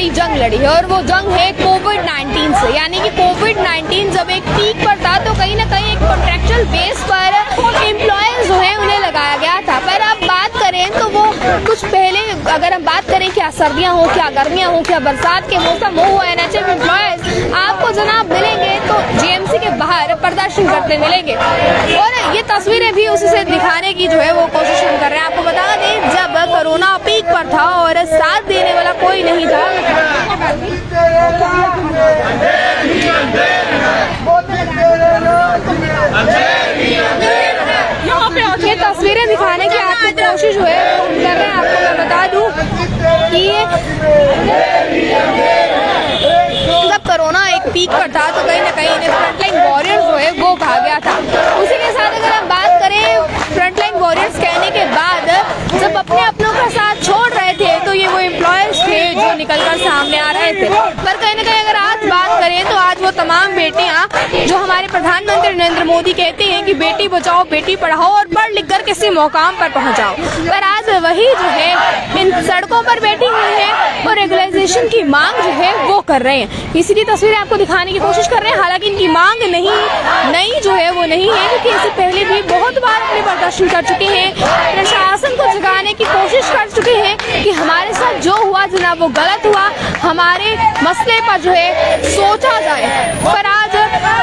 बड़ी जंग लड़ी है और वो जंग है कोविड-19 से। यानी कि कोविड-19 जब एक पीक पर था तो कहीं ना कहीं एक कॉन्ट्रेक्चुअल बेस पर एम्प्लॉयज जो है उन्हें लगाया गया था। पर अब बात करें तो वो कुछ पहले, अगर हम बात करें क्या सर्दियां हो, क्या गर्मियां हो, क्या बरसात के मौसम हो, एनएचएम एम्प्लॉयज आपको जनाब मिलेंगे तो जीएमसी के बाहर प्रदर्शन करते मिलेंगे। और ये तस्वीरें भी उसी से दिखाने की जो है वो कोशिश हम कर रहे हैं। आपको बता दें जब कोरोना पीक पर था और साथ देने वाला कोई नहीं था, ये तस्वीरें दिखाने की आपको कोशिश हुए कर रहे हैं। आपको मैं बता दूं कि जब कोरोना एक पीक पर था तो कहीं ना कहीं फ्रंटलाइन वॉरियर्स जो है वो कहा गया था। उसी के साथ अगर हम बात करें फ्रंटलाइन वॉरियर्स कहने के बाद जब अपने अपनों का साथ छोड़ रहे थे तो ये वो एम्प्लॉयर्स थे जो निकलकर सामने आ रहे थे। पर कहीं ना कहीं अगर आज बात करें तो आज वो तमाम बेटियां जो हमारे प्रधानमंत्री नरेंद्र मोदी कहते हैं कि बेटी बचाओ बेटी पढ़ाओ और पढ़ लिख कर किसी मुकाम पर पहुंचाओ, पर आज वही जो है इन सड़कों पर बैठी हुई है और रेगुलाइजेशन की मांग जो है वो कर रहे हैं। इसीलिए तस्वीरें आपको दिखाने की कोशिश कर रहे हैं। हालांकि इनकी मांग नई जो है वो नहीं है, क्योंकि इससे पहले भी बहुत बार अपने प्रदर्शन कर चुके हैं, प्रशासन को जगाने की कोशिश कर चुके हैं कि हमारे साथ जो हुआ जनाब वो गलत हुआ, हमारे मसले पर जो है सोचा जाए। पर आज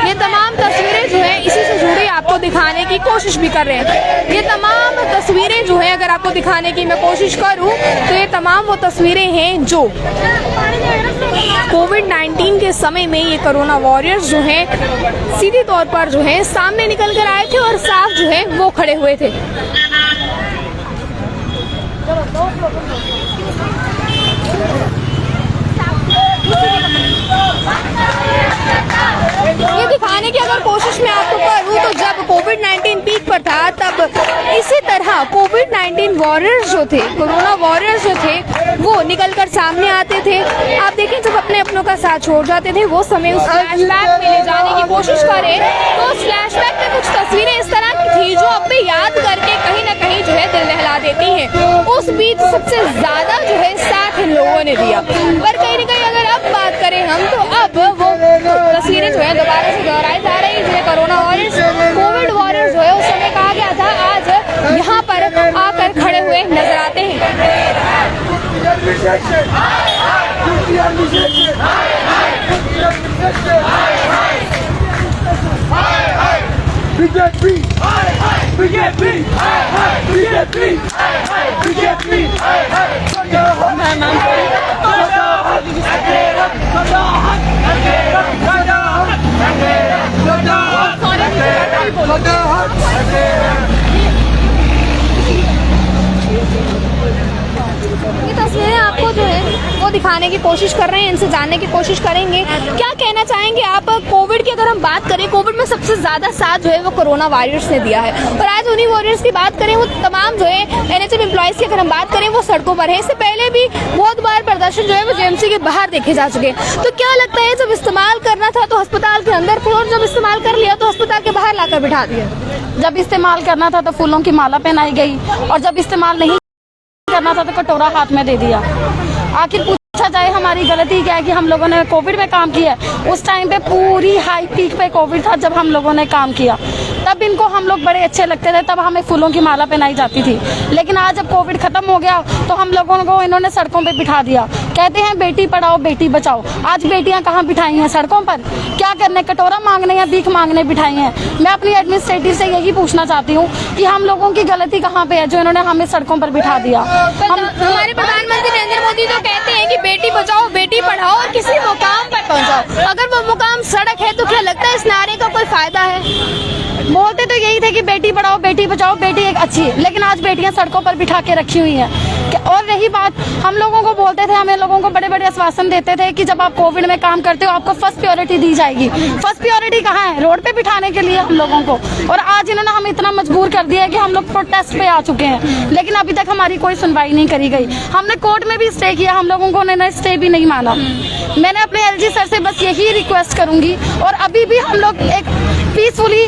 ये तमाम तस्वीरें जो है इसी से जुड़ी आपको दिखाने की कोशिश भी कर रहे हैं। ये तमाम तस्वीरें जो है अगर आपको दिखाने की मैं कोशिश करूं तो ये तमाम वो तस्वीरें हैं जो कोविड-19 के समय में ये कोरोना वॉरियर्स जो हैं सीधे तौर पर जो है सामने निकल कर आए थे और साफ जो है वो खड़े हुए थे। ये दिखाने की अगर कोशिश मैं आपको करूं तो जब कोविड-19 पीक पर था तब इसी तरह कोविड-19 वॉरियर्स जो थे, कोरोना वॉरियर्स जो थे वो निकलकर सामने आते थे। आप देखें जब अपने अपनों का साथ छोड़ जाते थे वो समय उस फ्लैशबैक में ले जाने की कोशिश करें तो उस फ्लैशबैक में कुछ तस्वीरें इस तरह की थी जो अब भी याद करके कहीं ना कहीं जो है दिल दहला देती हैं। उस बीच सबसे ज्यादा जो है साथ इन लोगों ने दिया। पर कहीं ना कहीं अगर अब बात करें हम तो अब वो तस्वीरें जो है दोबारा से दोहराई जा रही है। जो कोरोना वॉरियर्स, कोविड वॉरियर्स जो है उस समय कहा गया था, आज यहाँ पर आकर खड़े हुए नजर आते हैं। बीजेपी बीजेपी बीजेपी बीजेपी ये तस्वीरें आपको जो है वो दिखाने की कोशिश कर रहे हैं, इनसे जानने की कोशिश करेंगे क्या कहना चाहेंगे आप। कोविड की अगर हम बात करें, कोविड में सबसे ज्यादा साथ जो है वो कोरोना वॉरियर्स ने दिया है और आज उन्हीं वॉरियर्स की बात करें, वो तमाम जो है एनएचएम एम्प्लॉयज की अगर हम बात करें वो सड़कों पर है। इससे पहले भी बहुत बार प्रदर्शन जो है वो जीएमसी के बाहर देखे जा चुके हैं। तो क्या लगता है जब इस्तेमाल करना था तो अस्पताल के अंदर थे और जब इस्तेमाल कर लिया तो अस्पताल के बाहर लाकर बिठा दिया। जब इस्तेमाल करना था तो फूलों की माला पहनाई गई और जब इस्तेमाल नहीं करना था तो कटोरा हाथ में दे दिया। आखिर पूछा जाए हमारी गलती क्या है कि हम लोगों ने कोविड में काम किया। उस टाइम पे पूरी हाई पीक पे कोविड था जब हम लोगों ने काम किया, तब इनको हम लोग बड़े अच्छे लगते थे, तब हमें फूलों की माला पहनाई जाती थी। लेकिन आज जब कोविड खत्म हो गया तो हम लोगों को इन्होंने सड़कों पे बिठा दिया। कहते हैं बेटी पढ़ाओ बेटी बचाओ, आज बेटियां कहाँ बिठाई हैं सड़कों पर? क्या करने, कटोरा मांगने या भीख मांगने बिठाई हैं? मैं अपनी एडमिनिस्ट्रेटिव से यही पूछना चाहती हूँ कि हम लोगों की गलती कहाँ पे है जो इन्होंने हमें सड़कों पर बिठा दिया। हमारे प्रधानमंत्री नरेंद्र मोदी तो कहते हैं कि बेटी बचाओ बेटी पढ़ाओ और किसी मुकाम पर पहुँचाओ। अगर वो मुकाम सड़क है तो क्या लगता है इस नारे का कोई फायदा है? बोलते तो यही थे कि बेटी पढ़ाओ बेटी बचाओ, बेटी एक अच्छी है, लेकिन आज बेटियां सड़कों पर बिठा के रखी हुई हैं। और रही बात, हम लोगों को बोलते थे, हमें लोगों को बड़े बड़े आश्वासन देते थे कि जब आप कोविड में काम करते हो आपको फर्स्ट प्रायोरिटी दी जाएगी। फर्स्ट प्रायोरिटी कहाँ है? रोड पे बिठाने के लिए हम लोगों को। और आज इन्होंने हमें इतना मजबूर कर दिया है कि हम लोग प्रोटेस्ट पे आ चुके हैं, लेकिन अभी तक हमारी कोई सुनवाई नहीं करी गई। हमने कोर्ट में भी स्टे किया, हम लोगों को उन्होंने स्टे भी नहीं माना। मैंने अपने एलजी सर से बस यही रिक्वेस्ट करूंगी और अभी भी हम लोग एक पीसफुली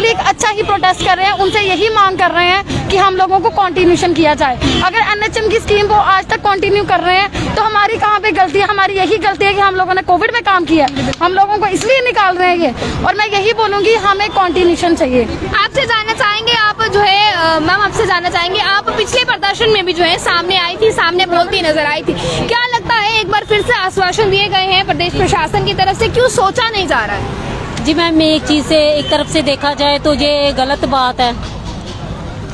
एक अच्छा ही प्रोटेस्ट कर रहे हैं। उनसे यही मांग कर रहे हैं कि हम लोगों को कंटिन्यूशन किया जाए। अगर एनएचएम की स्कीम को आज तक कंटिन्यू कर रहे हैं तो हमारी कहाँ पे गलती है? हमारी यही गलती है कि हम लोगों ने कोविड में काम किया, हम लोगों को इसलिए निकाल रहे हैं ये। और मैं यही बोलूंगी, हमें कंटिन्यूशन चाहिए। आपसे जानना चाहेंगे, आप जो है मैम आपसे जानना चाहेंगे, आप पिछले प्रदर्शन में भी जो है सामने आई थी, सामने बोलती नजर आई थी। क्या लगता है एक बार फिर से आश्वासन दिए गए हैं प्रदेश प्रशासन की तरफ से, क्यों सोचा नहीं जा रहा है? जी मैम, एक चीज़ से एक तरफ से देखा जाए तो ये गलत बात है,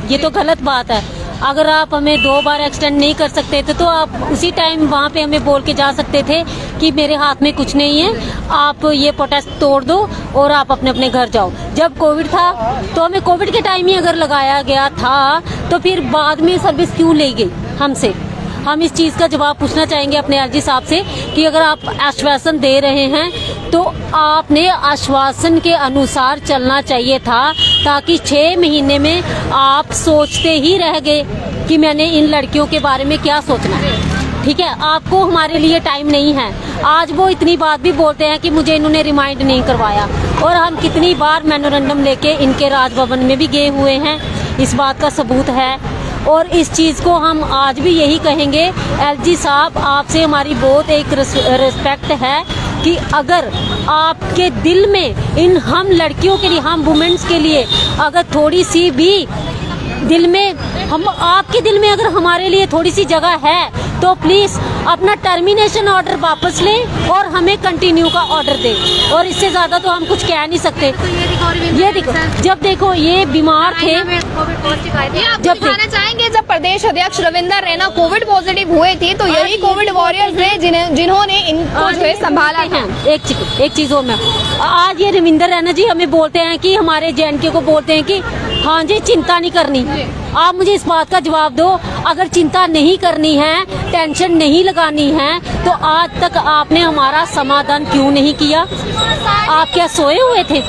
ये तो गलत बात है। अगर आप हमें 2 बार एक्सटेंड नहीं कर सकते थे तो आप उसी टाइम वहाँ पे हमें बोल के जा सकते थे कि मेरे हाथ में कुछ नहीं है, आप ये प्रोटेस्ट तोड़ दो और आप अपने अपने घर जाओ। जब कोविड था तो हमें कोविड के टाइम ही अगर लगाया गया था तो फिर बाद में सर्विस क्यों ले गई हमसे? हम इस चीज़ का जवाब पूछना चाहेंगे अपने एलजी साहब से कि अगर आप आश्वासन दे रहे हैं तो आपने आश्वासन के अनुसार चलना चाहिए था, ताकि 6 महीने में आप सोचते ही रह गए कि मैंने इन लड़कियों के बारे में क्या सोचना है। ठीक है, आपको हमारे लिए टाइम नहीं है। आज वो इतनी बात भी बोलते हैं कि मुझे इन्होंने रिमाइंड नहीं करवाया, और हम कितनी बार मेमोरेंडम लेके इनके राजभवन में भी गए हुए हैं, इस बात का सबूत है। और इस चीज़ को हम आज भी यही कहेंगे, एलजी साहब आपसे हमारी बहुत एक रिस्पेक्ट है कि अगर आपके दिल में इन हम लड़कियों के लिए, हम वुमेन्स के लिए अगर थोड़ी सी भी दिल में, हम आपके दिल में अगर हमारे लिए थोड़ी सी जगह है तो प्लीज़ अपना टर्मिनेशन ऑर्डर वापस लें और हमें कंटिन्यू का ऑर्डर दें। और इससे ज़्यादा तो हम कुछ कह नहीं सकते। ये देखो, जब देखो ये बीमार थे, जब दिखाना चाहेंगे जब प्रदेश अध्यक्ष रविंदर रैना कोविड पॉजिटिव हुए थे तो यही कोविड वॉरियर्स थे जिन्होंने इनको जो है संभाला था। एक चीज और मैं, आज ये रविंदर रैना जी हमें बोलते हैं कि हमारे जेएनके को बोलते हैं कि हाँ जी चिंता नहीं करनी। आप मुझे इस बात का जवाब दो, अगर चिंता नहीं करनी है, टेंशन नहीं लगानी है, तो आज तक आपने हमारा समाधान क्यों नहीं किया? आप क्या सोए हुए थे?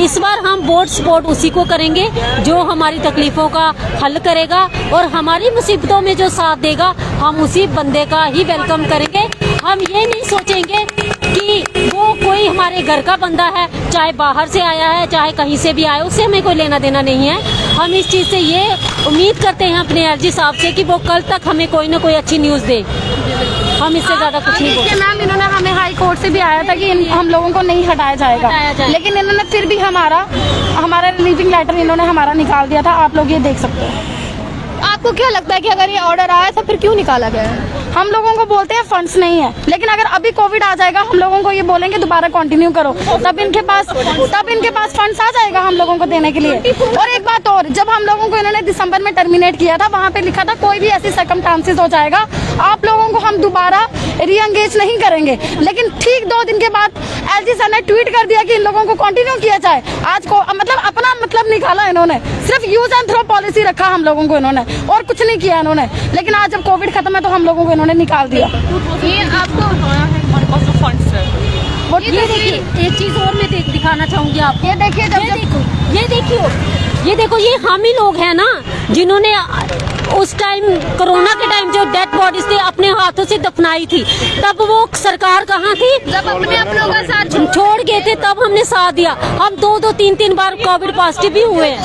इस बार हम वोट सपोर्ट उसी को करेंगे जो हमारी तकलीफों का हल करेगा और हमारी मुसीबतों में जो साथ देगा, हम उसी बंदे का ही वेलकम करेंगे। हम ये नहीं सोचेंगे कि वो कोई हमारे घर का बंदा है, चाहे बाहर से आया है चाहे कहीं से भी आया, उससे हमें कोई लेना देना नहीं है। हम इस चीज़ से ये उम्मीद करते हैं अपने एलजी साहब से कि वो कल तक हमें कोई ना कोई अच्छी न्यूज़ दे। हम इससे ज़्यादा कुछ नहीं बोलते। मैम इन्होंने हमें हाई कोर्ट से भी आया था कि हम लोगों को नहीं हटाया जाएगा, लेकिन इन्होंने फिर भी हमारा रिलीविंग लेटर इन्होंने हमारा निकाल दिया था। आप लोग ये देख सकते हैं। आपको क्या लगता है कि अगर ये ऑर्डर आया था फिर क्यों निकाला गया है? हम लोगों को बोलते हैं फंड्स नहीं है, लेकिन अगर अभी कोविड आ जाएगा हम लोगों को ये बोलेंगे दोबारा कंटिन्यू करो, तब इनके पास फंड्स आ जाएगा हम लोगों को देने के लिए। और एक बात और, जब हम लोगों को इन्होंने दिसंबर में टर्मिनेट किया था, वहाँ पे लिखा था कोई भी ऐसी सर्कमस्टांसेस हो जाएगा आप लोगों को हम दोबारा रीएंगेज नहीं करेंगे। लेकिन ठीक 2 दिन के बाद एलजी सर ने ट्वीट कर दिया कि इन लोगों को कंटिन्यू किया जाए। आज को मतलब अपना मतलब निकाला इन्होंने, सिर्फ यूज एंड थ्रो पॉलिसी रखा हम लोगों को इन्होंने, और कुछ नहीं किया इन्होंने। लेकिन आज जब कोविड खत्म है तो हम लोगों को इन्होंने निकाल दिया। ये आपको हमारे पास तो फंड्स है। ये देखिए, एक चीज और मैं दिखाना चाहूंगी आपको। ये देखिए, ये देखो, ये हम ही लोग हैं ना जिन्होंने उस टाइम कोरोना के टाइम जो डेड बॉडीज थे अपने हाथों से दफनाई थी, तब वो सरकार कहाँ थी? जब अपने अपनों का साथ छोड़ गए थे तब हमने साथ दिया। हम 2-2, 3-3 बार कोविड पॉजिटिव भी हुए हैं।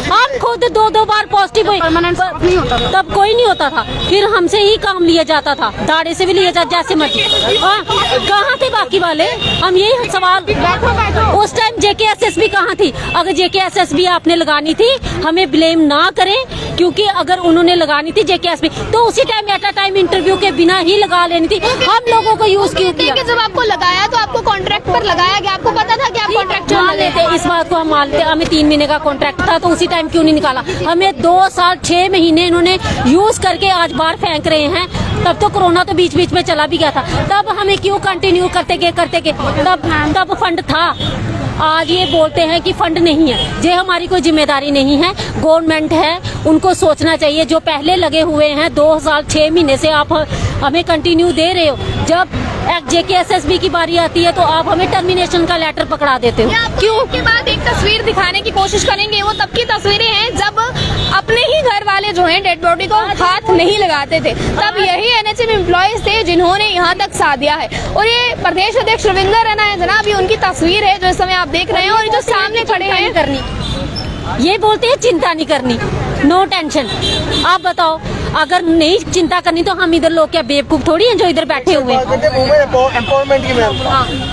हम खुद 2-2 बार पॉजिटिव हुए, तब कोई नहीं होता था। फिर हमसे ही काम लिया जाता था, दाड़े से भी लिया जाता, जैसे मर्जी। कहाँ थे बाकी वाले? हम यही सवाल, उस टाइम JKSSB कहाँ थी? अगर JKSSB आपने लगानी थी, हमें ब्लेम ना करें, क्योंकि अगर उन्होंने लगानी थी JKSSB तो उसी time at a time interview के बिना ही लगा लेनी थी। हम लोगों को यूज क्यों किया? जब आपको लगाया तो आपको कॉन्ट्रैक्ट पर लगाया गया, आपको पता था कि आप कॉन्ट्रैक्ट मान लेते, इस बात को हम मान लेते। हमें 3 महीने का कॉन्ट्रैक्ट था तो उसी टाइम क्यों नहीं निकाला? हमें 2 साल 6 महीने इन्होंने यूज करके आज बाहर फेंक रहे हैं। तब तो कोरोना तो बीच बीच में चला भी गया था, तब हमें क्यों कंटिन्यू करते गए तब फंड था। आज ये बोलते हैं कि फंड नहीं है, ये हमारी कोई जिम्मेदारी नहीं है, गवर्नमेंट है, उनको सोचना चाहिए। जो पहले लगे हुए हैं 2 साल 6 महीने से आप हमें कंटिन्यू दे रहे हो, जब JKSSB की बारी आती है तो आप हमें टर्मिनेशन का लेटर पकड़ा देते हो। क्यों? के बाद एक तस्वीर दिखाने की कोशिश करेंगे, वो तब की तस्वीरें हैं जब अपने ही घर वाले जो हैं डेड बॉडी को हाथ नहीं लगाते थे, तब यही एनएचएम एम्प्लॉयज थे जिन्होंने यहाँ तक साथ दिया है। और ये प्रदेश अध्यक्ष रविंदर रैना है जनाब, ये उनकी तस्वीर है जो इस समय आप देख रहे हैं, और जो सामने खड़े हैं करनी, ये बोलते हैं चिंता नहीं करनी, नो टेंशन। आप बताओ, अगर नहीं चिंता करनी तो हम इधर लोग क्या बेवकूफ थोड़ी हैं जो इधर बैठे हुए हैं। एम्पावरमेंट की मैम,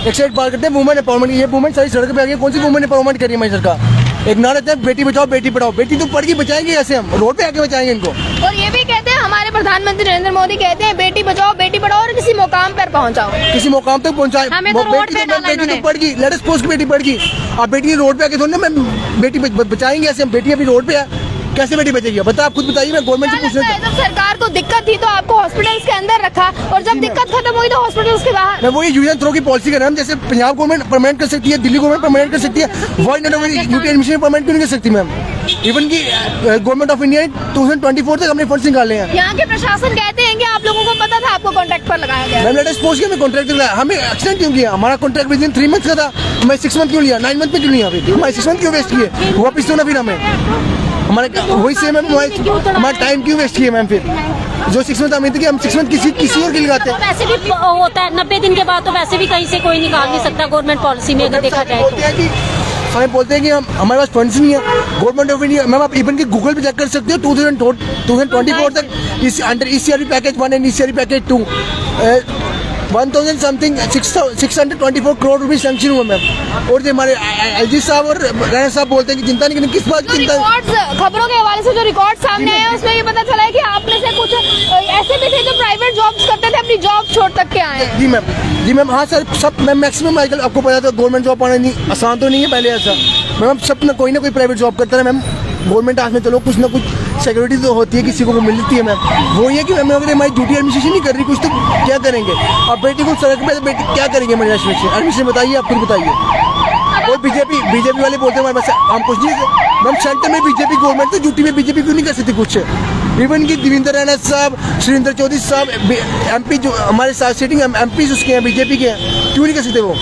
एक साइड बात करते हैं वुमेन एम्पावरमेंट की। ये वुमेन सारी सड़क पे आ गई, कौन सी वुमेन एम्पावरमेंट करी है हमारी सरकार? एक नारा रहता है बेटी बचाओ बेटी पढ़ाओ, बेटी तो पढ़ के बचाएंगे ऐसे, हम रोड पे आके बचाएंगे इनको। और ये भी कहते हैं हमारे प्रधानमंत्री नरेंद्र मोदी कहते हैं बेटी बचाओ बेटी पढ़ाओ और किसी मुकाम पर पहुंचाओ, किसी मुकाम तक पहुंचाए। हमें तो रोड पे डाला बेटी इन्होंने। तो पढ़ गई, लेट अस सपोज बेटी पढ़ गई, आप बेटी रोड पे आके थोड़ी ना मैम बेटी बचाएंगे ऐसे, हम बेटी अभी रोड पे है, कैसे बेटी बचेगी? बता, आप खुद बताइए, मैं गवर्नमेंट से पूछ रहा हूं। जब सरकार को दिक्कत थी तो आपको हॉस्पिटल्स के अंदर रखा, और जब दिक्कत खत्म हुई तो हॉस्पिटल्स के बाहर। मैं वो ये यूनियन थ्रो की पॉलिसी कर रहा हूँ, जैसे पंजाब गवर्नमेंट परमानेंट कर सकती है, दिल्ली गवर्नमेंट परमानेंट कर सकती है, वर्ल्ड यूटी एडमिशन परमानेंट क्यों नहीं कर सकती मैम? इवन की गवर्नमेंट ऑफ इंडिया 2024 तक हमने फंड्स निकाले हैं। यहाँ के प्रशासन कहते हैं कि आप लोगों को पता था आपको कॉन्ट्रैक्ट पर लगाया गया। मैम लेट अस सपोज कि हमें कॉन्ट्रैक्ट दिया, हमें एक्सीडेंट क्यों किया? हमारा कॉन्ट्रैक्ट विद इन 3 मंथ्स का था, हमें 6 मंथ क्यों लिया, 9 मंथ में क्यों लिया? फिर हमारे 6 मंथ क्यों वेस्ट किए? वापिस दो ना फिर हमें, हमारे वही से मैम हमारा टाइम क्यों वेस्ट किया मैम? फिर जो 6 मंथ हमें थे कि हम 6 मंथ किसी और के लगाते हैं। वैसे भी होता है 90 दिन के बाद, तो वैसे भी कहीं से कोई निकाल नहीं सकता गवर्नमेंट पॉलिसी में, अगर देखा जाए तो। हमें बोलते हैं कि हम हमारे पास फंड्स नहीं है, गवर्नमेंट ऑफ इंडिया। मैम आप इवन की गूगल पे चेक कर सकते हो, 2024 तक इस under ECRP package 1 and ECRP package 2 1000 something 624 crore रुपए सैंक्शन हुआ मैम। और जो हमारे एलजी साहब और रैना साहब बोलते हैं कि चिंता नहीं करनी, किस बात की चिंता? रिकॉर्ड्स, खबरों के हवाले से जो रिकॉर्ड सामने आए हैं उसमें ये पता चला है कि आप में से कुछ ऐसे भी थे जो प्राइवेट जॉब्स करते थे, अपनी जॉब छोड़ तक के आए हैं। जी मैम, हाँ सर, सब मैम मैक्सिमम आजकल आपको पता था गवर्नमेंट जॉब पाना नहीं आसान तो नहीं है पहले ऐसा मैम, सब ना कोई प्राइवेट जॉब करता है मैम। गवर्नमेंट हाथ में चलो कुछ ना कुछ सिक्योरिटी तो होती है, किसी को मिलती है मैम। वो ये कि मैम अगर हमारी ड्यूटी एडमिनिस्ट्रेशन नहीं कर रही कुछ तो क्या करेंगे? अब बेटी को सड़क पे बेटी क्या करेंगे हमारी एडमिनिस्ट्रेशन बताइए, आप खुद बताइए। और बीजेपी वाले बोलते हैं हमारे पास हम कुछ नहीं मैम, सेंटर में बीजेपी गवर्नमेंट तो ड्यूटी में बीजेपी क्यों नहीं कर सकती कुछ? इवन की देवेंद्र रैना साहब, सुरेंद्र चौधरी साहब एमपी जो हमारे साथ सिटिंग एमपी उसके हैं बीजेपी के हैं, क्यों नहीं कर सकते वो?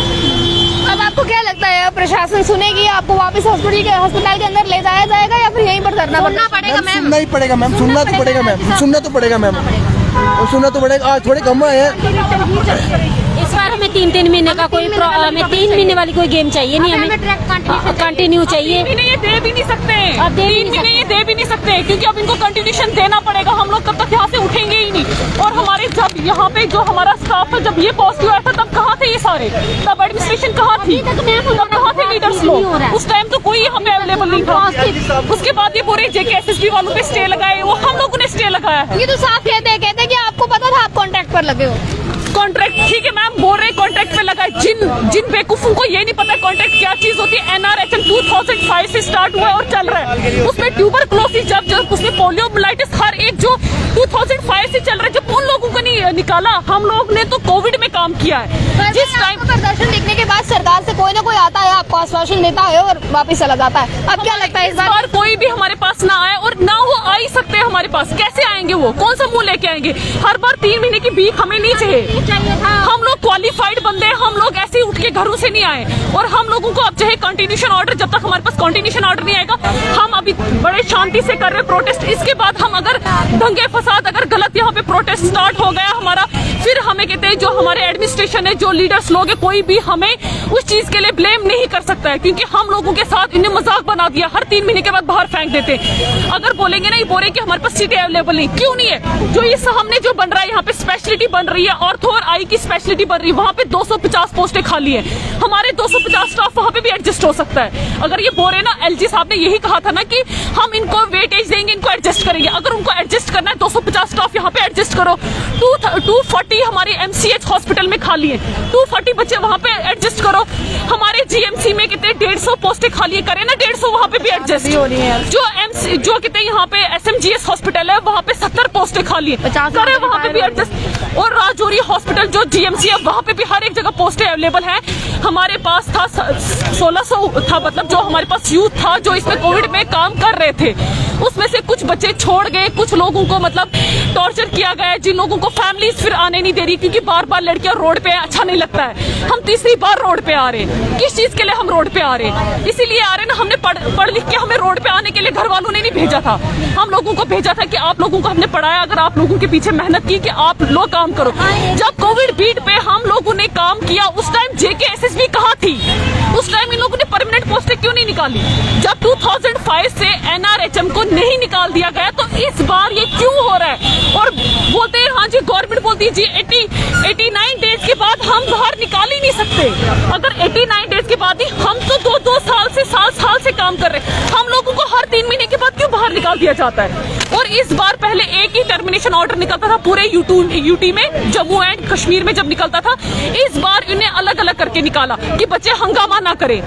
अब आपको क्या लगता है प्रशासन सुनेगी? आपको वापस हॉस्पिटल के अंदर ले जाया जाएगा या फिर यहीं पर धरना पड़ेगा? मैम सुनना ही पड़ेगा मैम, सुनना तो पड़ेगा मैम, सुनना तो पड़ेगा मैम, और सुनना तो पड़ेगा। आज थोड़े कम आए हैं इस बार हमें 3 महीने का कोई हमें 3 महीने वाली कोई गेम चाहिए नहीं, हमें कंटिन्यू चाहिए। 3 महीने ये दे भी नहीं सकते, अब 3 महीने ये दे भी नहीं सकते, क्योंकि अब इनको कंटिन्यूशन देना पड़ेगा। हम लोग तब तक यहाँ से उठेंगे ही नहीं। और हमारे जब यहाँ पे जो हमारा स्टाफ है, जब ये पॉजिटिव आया था तब कहाँ थे ये सारे? तब एडमिनिस्ट्रेशन कहाँ थी? तब कहाँ थे लीडर्स लोग? उस टाइम तो कोई यहाँ पे अवेलेबल नहीं था। उसके बाद ये पूरे JKSSB वालों पे स्टे लगाए, वो हम लोगों ने स्टे लगाया है। ये तो साफ कहते हैं कि आपको पता था आप कॉन्ट्रैक्ट पर लगे हो। कॉन्ट्रैक्ट ठीक है मैम, बोल रहे कॉन्ट्रैक्ट पे लगा। जिन बेवकूफों को ये नहीं पता कॉन्ट्रैक्ट क्या चीज होती है। NRHM 2005 से स्टार्ट हुआ है और चल रहा है। उसमें ट्यूबरक्लोसिस जब उसमें पोलियोमाइलाइटिस हर एक जो 2005 से चल रहा है, जब उन लोगों को नहीं निकाला, हम लोग ने तो कोविड में काम किया है। जिस टाइम प्रदर्शन देखने के बाद सरकार से कोई ना कोई आता है, आपको आश्वासन देता है और वापस चला जाता है। अब क्या लगता है इस बार कोई भी हमारे पास ना आए, और ना वो आ ही सकते हैं हमारे पास। कैसे आएंगे वो? कौन सा मुंह लेके आएंगे? हर बार 3 महीने की भीख हमें नहीं चाहिए। हम लोग क्वालिफाइड बंदे हैं, हम लोग ऐसे ही उठ के घरों से नहीं आए। और हम लोगों को अब चाहे कंटिन्यूशन ऑर्डर, जब तक हमारे पास कंटिन्यूशन ऑर्डर नहीं आएगा, हम अभी बड़े शांति से कर रहे प्रोटेस्ट। इसके बाद हम अगर दंगे फसाद, अगर गलत यहाँ पे प्रोटेस्ट स्टार्ट हो गया हमारा, फिर हमें कहते हैं जो हमारे एडमिनिस्ट्रेशन है, जो लीडर्स लोग है, कोई भी हमें उस चीज के लिए ब्लेम नहीं कर सकता है, क्योंकि हम लोगों के साथ इन्हें मजाक बना दिया। हर 3 महीने के बाद बाहर फेंक देते। अगर बोलेंगे ना, ये बोले कि हमारे पास सीटें अवेलेबल नहीं, क्यों नहीं है? जो ये सामने जो बन रहा है, यहाँ पे स्पेशलिटी बन रही है, ऑर्थो और आई की स्पेशलिटी बन रही है, वहाँ पे 250 पोस्टें खाली है। हमारे 250 स्टाफ वहाँ पे भी एडजस्ट हो सकता है। अगर ये बोले ना, LG साहब ने यही कहा था ना कि हम इनको वेटेज देंगे, इनको एडजस्ट करेंगे। अगर उनको एडजस्ट करना है, 250 स्टाफ यहाँ पे एडजस्ट करो। 240 हमारे MCH हॉस्पिटल में खाली है, 240 बच्चे वहाँ पे एडजस्ट करो। हमारे GMC में कितने 150 पोस्टें खाली है, करें ना 150 वहाँ पे भी एडजस्ट। जो कहते हैं यहाँ पे SMGS हॉस्पिटल है, वहाँ पे 78 पोस्टें खाली है, 50 करे वहाँ पे भी एडजस्ट। और राजौरी हॉस्पिटल जो जीएमसी है वहाँ पे भी हर एक जगह पोस्टें अवेलेबल है। हमारे पास था 1600 था, मतलब जो हमारे पास यूथ था जो इसमें कोविड में काम कर रहे थे, उसमें से कुछ बच्चे छोड़ गए, कुछ लोगों को मतलब टॉर्चर किया गया, जिन लोगों को फैमिलीज फिर आने नहीं दे रही क्योंकि बार बार लड़कियां रोड पे अच्छा नहीं लगता है। हम तीसरी बार रोड पे आ रहे हैं, किस चीज के लिए हम रोड पे आ रहे हैं? इसीलिए आ रहे हैं ना, हमने पढ़ लिख के हमें रोड पे आने के लिए घर वालों ने नहीं भेजा था, हम लोगों को भेजा था कि आप लोगों को हमने पढ़ाया, अगर आप लोगों के पीछे मेहनत की कि आप लोग काम करो। जब कोविड बीट पे हम लोगों ने काम किया उस टाइम JKSSB कहाँ थी? उस टाइम इन लोगों ने परमानेंट पोस्टें क्यों नहीं निकाली? जब 2005 से NRHM को नहीं निकाल दिया गया तो इस बार ये क्यों हो रहा है? और बोलते हैं हाँ जी, गवर्नमेंट बोलती है जी 89 डेज के बाद हम बाहर निकाल ही नहीं सकते। अगर 89 डेज के बाद ही, हम तो 2-2 साल से 7 साल से काम कर रहे हैं, हम लोगों को हर 3 महीने के बाद क्यों बाहर निकाल दिया जाता है? और इस बार पहले एक ही टर्मिनेशन ऑर्डर निकलता था पूरे यूटी में, जम्मू एंड कश्मीर में जब निकलता था, इस बार इन्हें अलग अलग करके निकाला कि बच्चे हंगामा ना करें।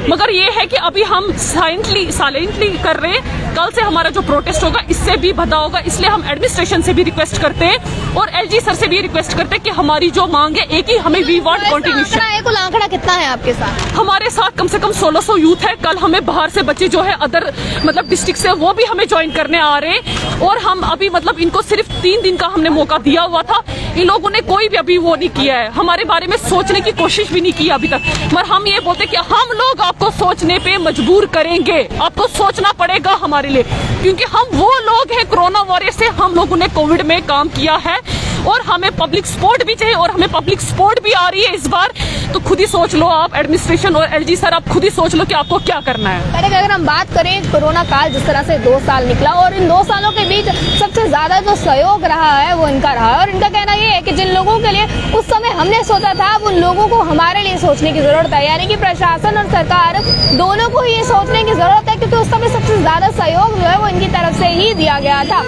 मगर ये है कि अभी हम साइलेंटली कर रहे हैं, कल से हमारा जो प्रोटेस्ट होगा इससे भी भद्दा होगा, इसलिए हम एडमिनिस्ट्रेशन से भी रिक्वेस्ट करते हैं और LG सर से भी रिक्वेस्ट करते हैं कि हमारी जो मांग है एक ही, हमें वी वांट कंटिन्यूशन। कुल आंकड़ा कितना है आपके साथ? हमारे साथ कम से कम 1600 यूथ है। कल हमें बाहर से बच्चे जो है अदर मतलब डिस्ट्रिक्ट से, वो भी हमें ज्वाइन करने आ रहे हैं और हम अभी मतलब इनको सिर्फ 3 दिन का हमने मौका दिया हुआ था, इन लोगों ने कोई भी अभी वो नहीं किया है, हमारे बारे में सोचने की कोशिश भी नहीं की अभी तक। मगर हम ये बोलते कि हम लोग आपको सोचने पे मजबूर करेंगे, आपको सोचना पड़ेगा हमारे लिए, क्योंकि हम वो लोग हैं, कोरोना वॉरियर से हम लोगों ने कोविड में काम किया है और हमें पब्लिक सपोर्ट भी चाहिए और हमें पब्लिक सपोर्ट भी आ रही है इस बार। तो खुद ही सोच लो आप, एडमिनिस्ट्रेशन और LG सर, आप खुद ही सोच लो कि आपको क्या करना है। पहले अगर हम बात करें कोरोना काल जिस तरह से 2 साल निकला और इन 2 सालों के बीच सबसे ज्यादा जो सहयोग रहा है वो इनका रहा है और इनका कहना ये है कि जिन लोगों के लिए उस समय हमने सोचा था उन लोगों को हमारे लिए सोचने की जरूरत है, यानी कि प्रशासन और सरकार दोनों को ये सोचने की जरूरत है, क्योंकि उस समय सबसे ज्यादा सहयोग जो है वो इनकी तरफ से ही दिया गया था।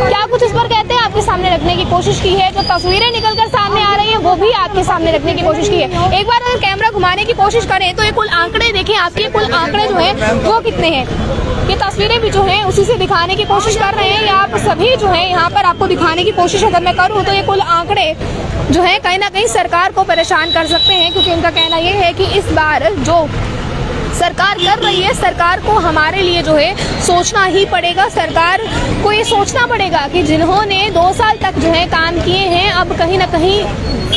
क्या कुछ इस पर कहते हैं, आपके सामने रखने की कोशिश की है, जो तस्वीरें निकलकर सामने आ रही है वो भी आपके सामने रखने की कोशिश की है। एक बार अगर कैमरा घुमाने की कोशिश करें तो ये कुल आंकड़े देखें, आपके कुल आंकड़े जो है वो कितने हैं, ये तस्वीरें भी जो है उसी से दिखाने की कोशिश कर रहे हैं, या आप सभी जो है यहाँ पर आपको दिखाने की कोशिश अगर मैं करूँ तो ये कुल आंकड़े जो है कहीं ना कहीं सरकार को परेशान कर सकते हैं, क्योंकि उनका कहना ये है कि इस बार जो सरकार कर रही है, सरकार को हमारे लिए जो है सोचना ही पड़ेगा, सरकार को ये सोचना पड़ेगा कि जिन्होंने 2 साल तक जो है काम किए हैं, अब कहीं ना कहीं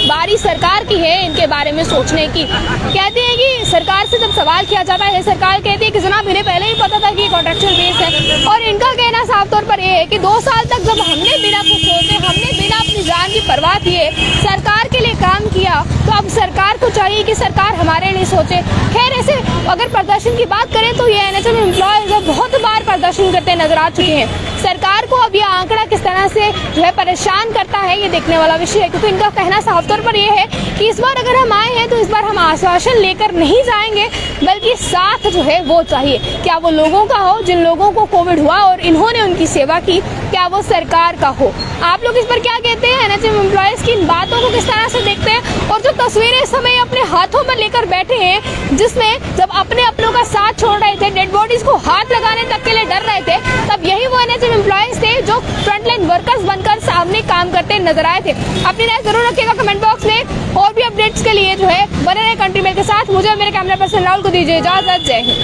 बारी सरकार की है इनके बारे में सोचने की। कहते हैं कि सरकार से जब सवाल किया जाता है, सरकार कहती है कि जनाब इन्हें पहले ही पता था कि कॉन्ट्रेक्चुअल बेस है, और इनका कहना साफ तौर पर यह है कि 2 साल तक जब हमने बिना कुछ सोचे, हमने बिना अपनी जान की परवाह किए सरकार के लिए काम किया, तो अब सरकार को चाहिए कि सरकार हमारे लिए सोचे। खैर, ऐसे अगर प्रदर्शन की बात करें तो ये NHM एम्प्लॉयज बहुत बार प्रदर्शन करते नजर आ चुके हैं। सरकार को अब यह आंकड़ा किस तरह से जो है परेशान करता है ये देखने वाला विषय है, क्योंकि इनका कहना साफ तौर पर यह है कि इस बार अगर हम आए हैं तो इस बार हम आश्वासन लेकर नहीं जाएंगे, बल्कि साथ जो है वो चाहिए। क्या वो लोगों का हो जिन लोगों को कोविड हुआ और इन्होंने उनकी सेवा की, क्या वो सरकार का हो? आप लोग इस पर क्या कहते हैं? NHM एम्प्लॉयज की इन बातों को किस तरह से देखते हैं? और जो तस्वीरें इस समय अपने हाथों में लेकर बैठे हैं, जिसमें जब अपने अपनों का साथ छोड़ रहे थे, डेड बॉडीज को हाथ लगाने तक के लिए डर रहे थे, तब यही वो NHM एम्प्लॉयज थे जो फ्रंटलाइन वर्कर्स बनकर सामने काम करते नजर आए थे। अपनी राय जरूर रखिएगा कमेंट बॉक्स में, और भी अपडेट्स के लिए जो है बने रहे कंट्री मेल के साथ। मुझे मेरे कैमरा पर्सन राहुल को दीजिए इजाजत। जय हिंद।